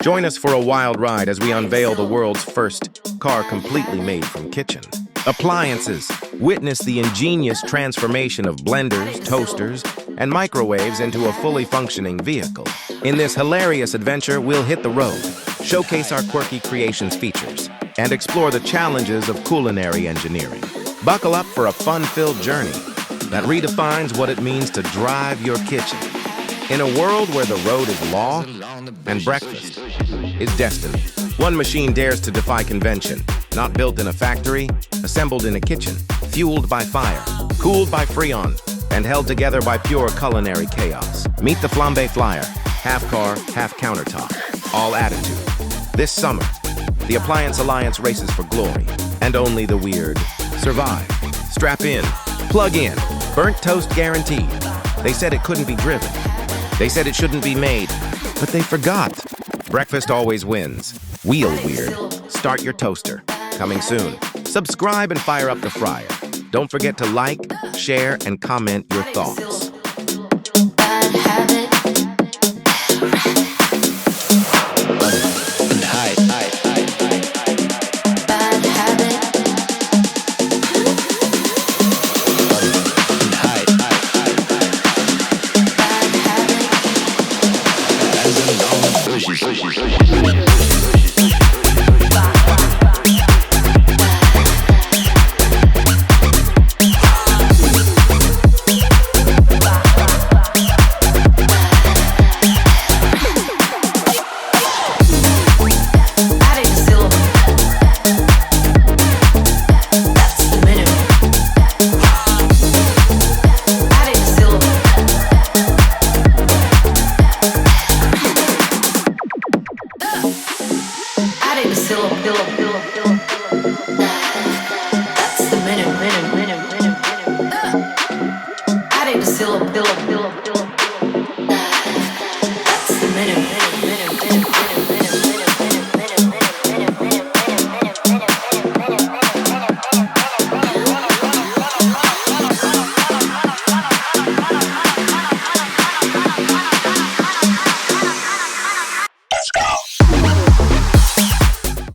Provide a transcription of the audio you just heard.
Join us for a wild ride as we unveil the world's first car completely made from kitchen appliances. Witness the ingenious transformation of blenders, toasters, and microwaves into a fully functioning vehicle. In this hilarious adventure, we'll hit the road, showcase our quirky creations features, and explore the challenges of culinary engineering. Buckle up for a fun-filled journey that redefines what it means to drive your kitchen. In a world where the road is law and breakfast is destiny, one machine dares to defy convention. Not built in a factory, assembled in a kitchen, fueled by fire, cooled by Freon, and held together by pure culinary chaos. Meet the Flambe Flyer, half car, half countertop, all attitude. This summer, the Appliance Alliance races for glory, and only the weird survive. Strap in, plug in, burnt toast guaranteed. They said it couldn't be driven. They said it shouldn't be made, but they forgot. Breakfast always wins. WheelWeird. Start your toaster. Coming soon. Subscribe and fire up the fryer. Don't forget to like, share, and comment your thoughts. That's the minute.